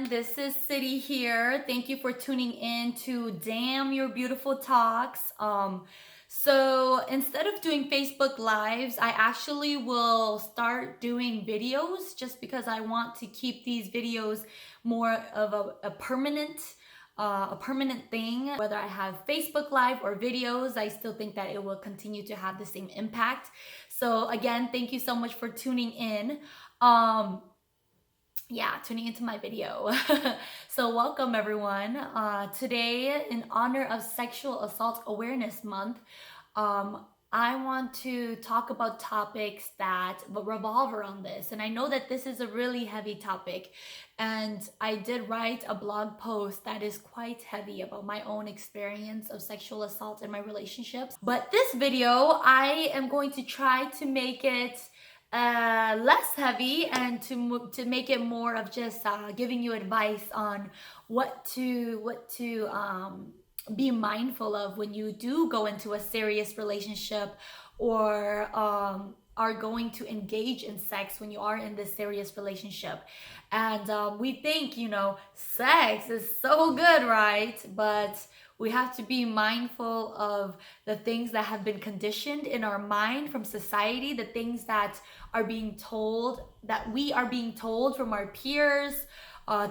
This is City here. Thank you for tuning in to Damn Your Beautiful Talks. So instead of doing Facebook Lives, I actually will start doing videos just because I want to keep these videos more of a permanent thing. Whether I have Facebook Live or videos, I still think that it will continue to have the same impact. So again, thank you so much for tuning in. Tuning into my video. So welcome everyone. Today, in honor of Sexual Assault Awareness Month, I want to talk about topics that revolve around this. And I know that this is a really heavy topic, and I did write a blog post that is quite heavy about my own experience of sexual assault in my relationships. But this video, I am going to try to make it less heavy and to make it more of just giving you advice on what to be mindful of when you do go into a serious relationship or are going to engage in sex when you are in this serious relationship. And we think, sex is so good, right? But we have to be mindful of the things that have been conditioned in our mind from society, the things that are being told, that we are being told from our peers,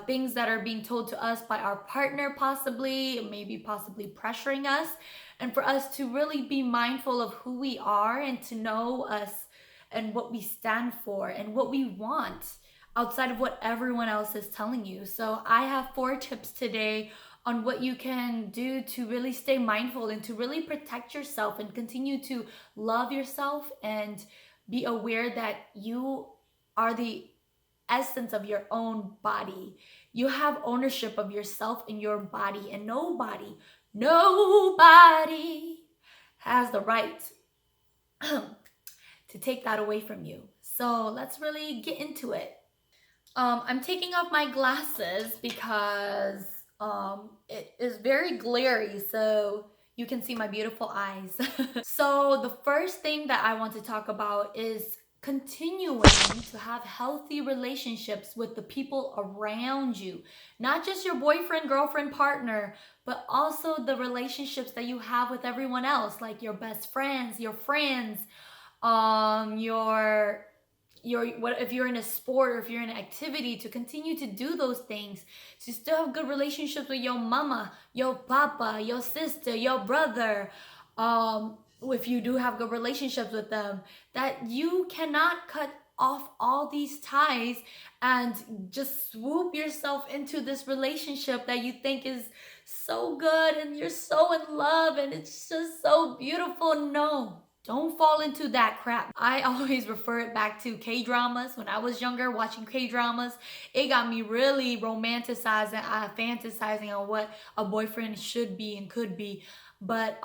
things that are being told to us by our partner possibly pressuring us. And for us to really be mindful of who we are and to know us and what we stand for and what we want outside of what everyone else is telling you. So I have 4 tips today on what you can do to really stay mindful and to really protect yourself and continue to love yourself and be aware that you are the essence of your own body. You have ownership of yourself and your body, and nobody has the right to take that away from you. So let's really get into it. I'm taking off my glasses because it is very glary, so you can see my beautiful eyes. So the first thing that I want to talk about is continuing to have healthy relationships with the people around you. Not just your boyfriend, girlfriend, partner, but also the relationships that you have with everyone else, like your best friends, your friends, if you're in a sport or if you're in an activity, to continue to do those things, to still have good relationships with your mama, your papa, your sister, your brother, if you do have good relationships with them, that you cannot cut off all these ties and just swoop yourself into this relationship that you think is so good and you're so in love and it's just so beautiful. No. Don't fall into that crap. I always refer it back to K-dramas. When I was younger, watching K-dramas, it got me really fantasizing on what a boyfriend should be and could be. But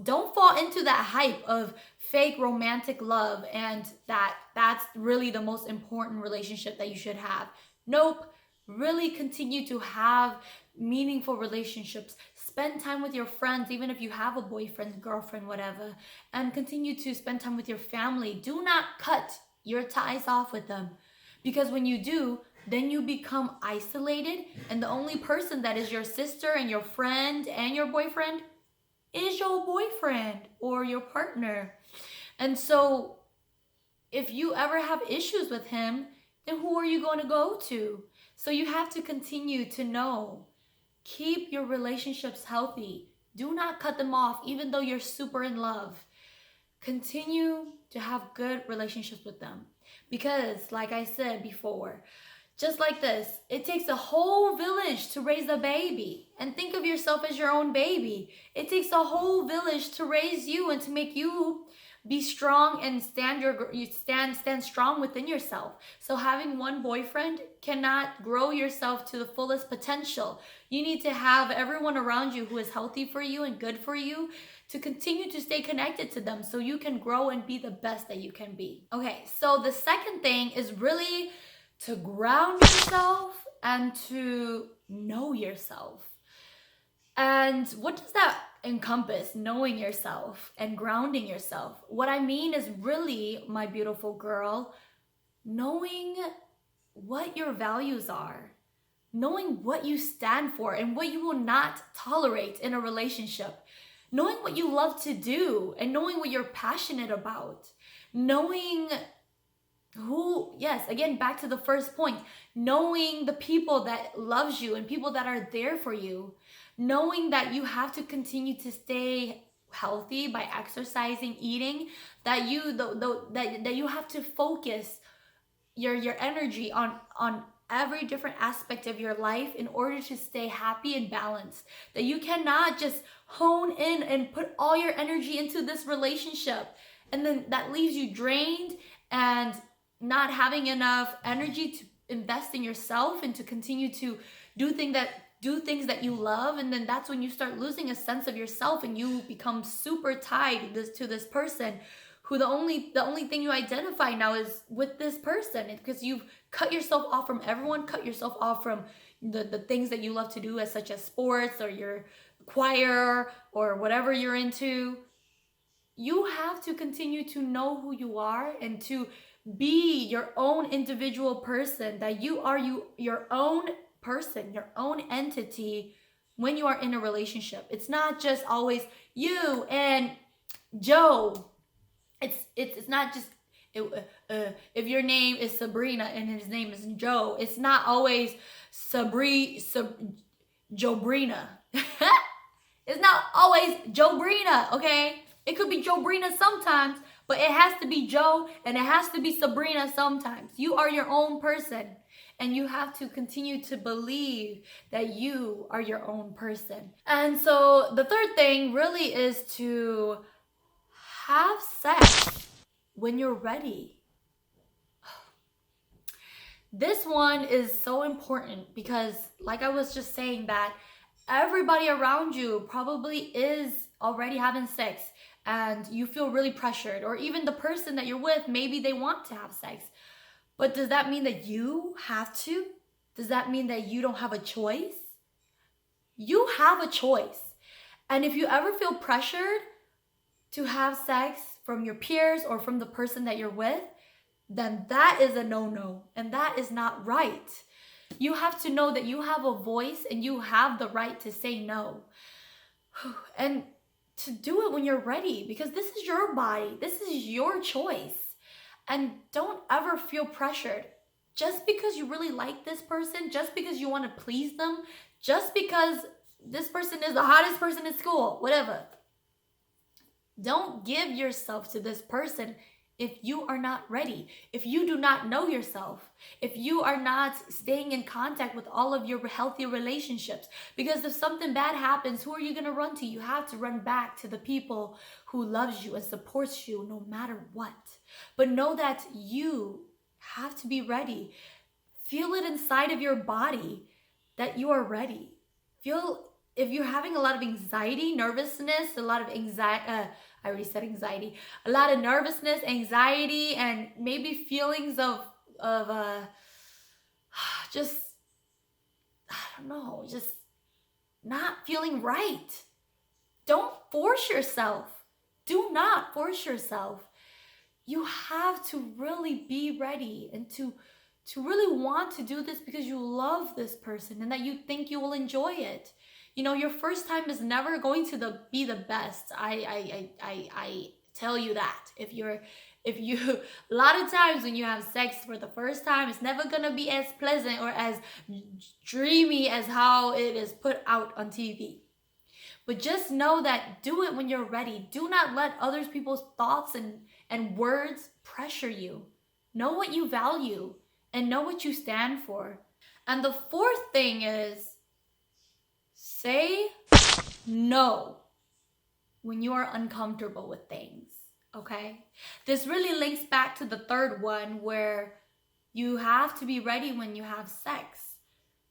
don't fall into that hype of fake romantic love and that's really the most important relationship that you should have. Nope. Really continue to have meaningful relationships. Spend time with your friends, even if you have a boyfriend, girlfriend, whatever, and continue to spend time with your family. Do not cut your ties off with them, because when you do, then you become isolated, and the only person that is your sister and your friend and your boyfriend is your boyfriend or your partner. And so if you ever have issues with him, then who are you going to go to? So you have to continue to know. Keep your relationships healthy. Do not cut them off, even though you're super in love. Continue to have good relationships with them. Because, like I said before, just like this, it takes a whole village to raise a baby. And think of yourself as your own baby. It takes a whole village to raise you and to make you be strong and stand strong within yourself. So having one boyfriend cannot grow yourself to the fullest potential. You need to have everyone around you who is healthy for you and good for you to continue to stay connected to them so you can grow and be the best that you can be. Okay, so the second thing is really to ground yourself and to know yourself. And what does that encompass, knowing yourself and grounding yourself? What I mean is really, my beautiful girl, knowing what your values are, knowing what you stand for and what you will not tolerate in a relationship, knowing what you love to do and knowing what you're passionate about, knowing who, yes, again, back to the first point, knowing the people that loves you and people that are there for you, knowing that you have to continue to stay healthy by exercising, eating, that you have to focus your energy on every different aspect of your life in order to stay happy and balanced, that you cannot just hone in and put all your energy into this relationship and then that leaves you drained and not having enough energy to invest in yourself and to continue to do things that you love. And then that's when you start losing a sense of yourself and you become super tied to this person who the only thing you identify now is with this person, because you've cut yourself off from everyone, cut yourself off from the things that you love to do, as such as sports or your choir or whatever you're into. You have to continue to know who you are and to be your own individual person, that you are your own person, your own entity when you are in a relationship. It's not just always you and Joe. It's not just if your name is Sabrina and his name is Joe, it's not always Jobrina. It's not always Jobrina, okay? It could be Jobrina sometimes, but it has to be Joe and it has to be Sabrina sometimes. You are your own person and you have to continue to believe that you are your own person. And so the third thing really is to have sex when you're ready. This one is so important because, like I was just saying, that everybody around you probably is already having sex and you feel really pressured, or even the person that you're with, maybe they want to have sex. But does that mean that you have to? Does that mean that you don't have a choice? You have a choice. And if you ever feel pressured to have sex from your peers or from the person that you're with, then that is a no-no and that is not right. You have to know that you have a voice and you have the right to say no. And to do it when you're ready, because this is your body. This is your choice. And don't ever feel pressured. Just because you really like this person, just because you want to please them, just because this person is the hottest person in school, whatever. Don't give yourself to this person if you are not ready, if you do not know yourself, if you are not staying in contact with all of your healthy relationships. Because if something bad happens, who are you going to run to? You have to run back to the people who loves you and supports you no matter what. But know that you have to be ready. Feel it inside of your body that you are ready. Feel if you're having a lot of anxiety, nervousness, a lot of anxiety, I already said anxiety, a lot of nervousness, anxiety, and maybe feelings of just, I don't know, just not feeling right. Don't force yourself. Do not force yourself. You have to really be ready and to really want to do this because you love this person and that you think you will enjoy it. You know, your first time is never going to be the best. I tell you that. If you a lot of times when you have sex for the first time, it's never gonna be as pleasant or as dreamy as how it is put out on TV. But just know that do it when you're ready. Do not let other people's thoughts and words pressure you. Know what you value and know what you stand for. And the fourth thing is, say no when you are uncomfortable with things, okay? This really links back to the third one where you have to be ready when you have sex.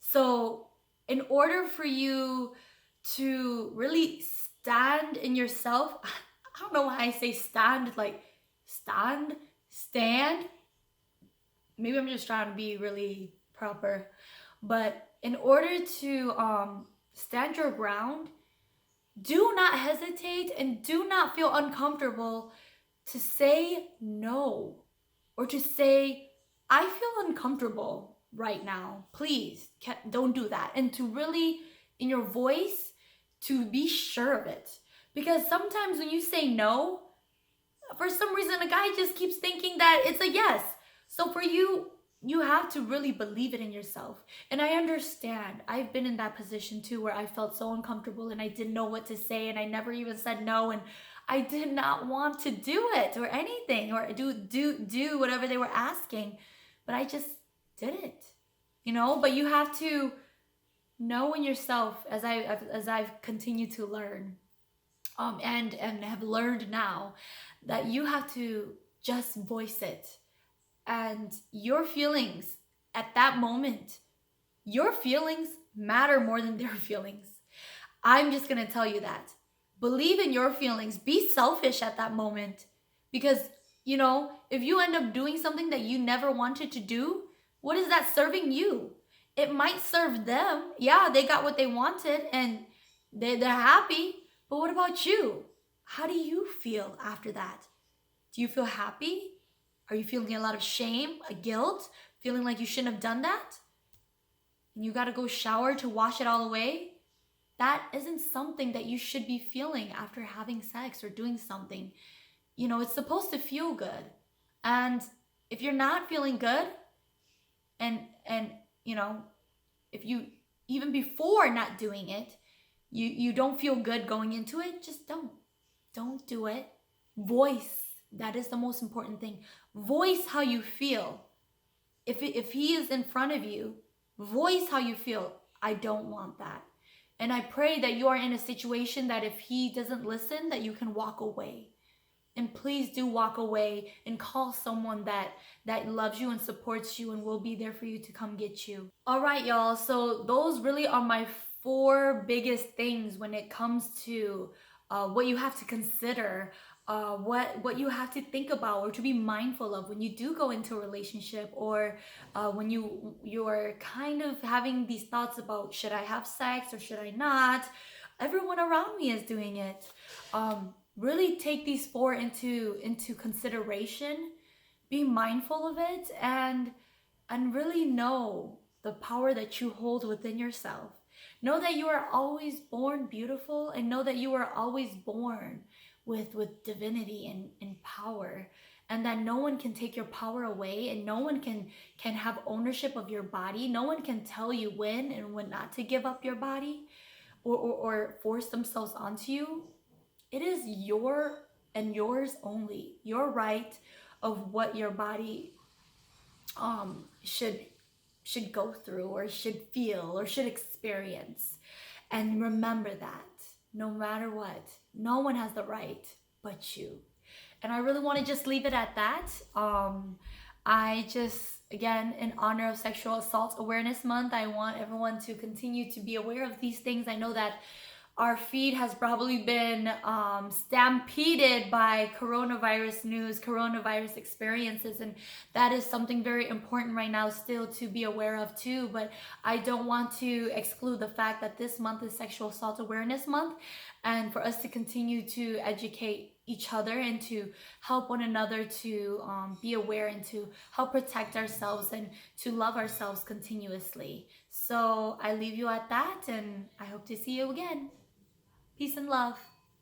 So in order for you to really stand in yourself, I don't know why I say stand, like stand. Maybe I'm just trying to be really proper. But in order to stand your ground, do not hesitate and do not feel uncomfortable to say no or to say, I feel uncomfortable. right now. Please don't do that. And to really, in your voice, to be sure of it. Because sometimes when you say no, for some reason a guy just keeps thinking that it's a yes. So for you, you have to really believe it in yourself. And I understand. I've been in that position too, where I felt so uncomfortable and I didn't know what to say, and I never even said no, and I did not want to do it or anything, or do whatever they were asking, but I just did it. But you have to know in yourself, as I've continued to learn, and have learned now, that you have to just voice it. And your feelings at that moment, your feelings matter more than their feelings. I'm just gonna tell you that. Believe in your feelings. Be selfish at that moment. Because, if you end up doing something that you never wanted to do, what is that serving you? It might serve them. Yeah, they got what they wanted and they're happy. But what about you? How do you feel after that? Do you feel happy? Are you feeling a lot of shame, a guilt, feeling like you shouldn't have done that? And you got to go shower to wash it all away? That isn't something that you should be feeling after having sex or doing something. It's supposed to feel good. And if you're not feeling good, and if you, even before not doing it, you don't feel good going into it, just don't do it. Voice. That is the most important thing. Voice how you feel. If he is in front of you, voice how you feel. I don't want that. And I pray that you are in a situation that if he doesn't listen, that you can walk away. And please do walk away and call someone that loves you and supports you and will be there for you to come get you. All right, y'all. So those really are my 4 biggest things when it comes to what you have to consider, what you have to think about or to be mindful of when you do go into a relationship, or when you're kind of having these thoughts about, should I have sex or should I not? Everyone around me is doing it. Really take these 4 into consideration. Be mindful of it, and really know the power that you hold within yourself. Know that you are always born beautiful, and know that you are always born with divinity and power, and that no one can take your power away, and no one can have ownership of your body. No one can tell you when and when not to give up your body, or force themselves onto you. It is your and yours only, your right of what your body should go through, or should feel, or should experience. And remember that no matter what, no one has the right but you. And I really want to just leave it at that. I just, again, in honor of Sexual Assault Awareness Month, I want everyone to continue to be aware of these things. I know that our feed has probably been stampeded by coronavirus news, coronavirus experiences, and that is something very important right now still to be aware of too. But I don't want to exclude the fact that this month is Sexual Assault Awareness Month, and for us to continue to educate each other and to help one another to be aware, and to help protect ourselves, and to love ourselves continuously. So I leave you at that, and I hope to see you again. Peace and love.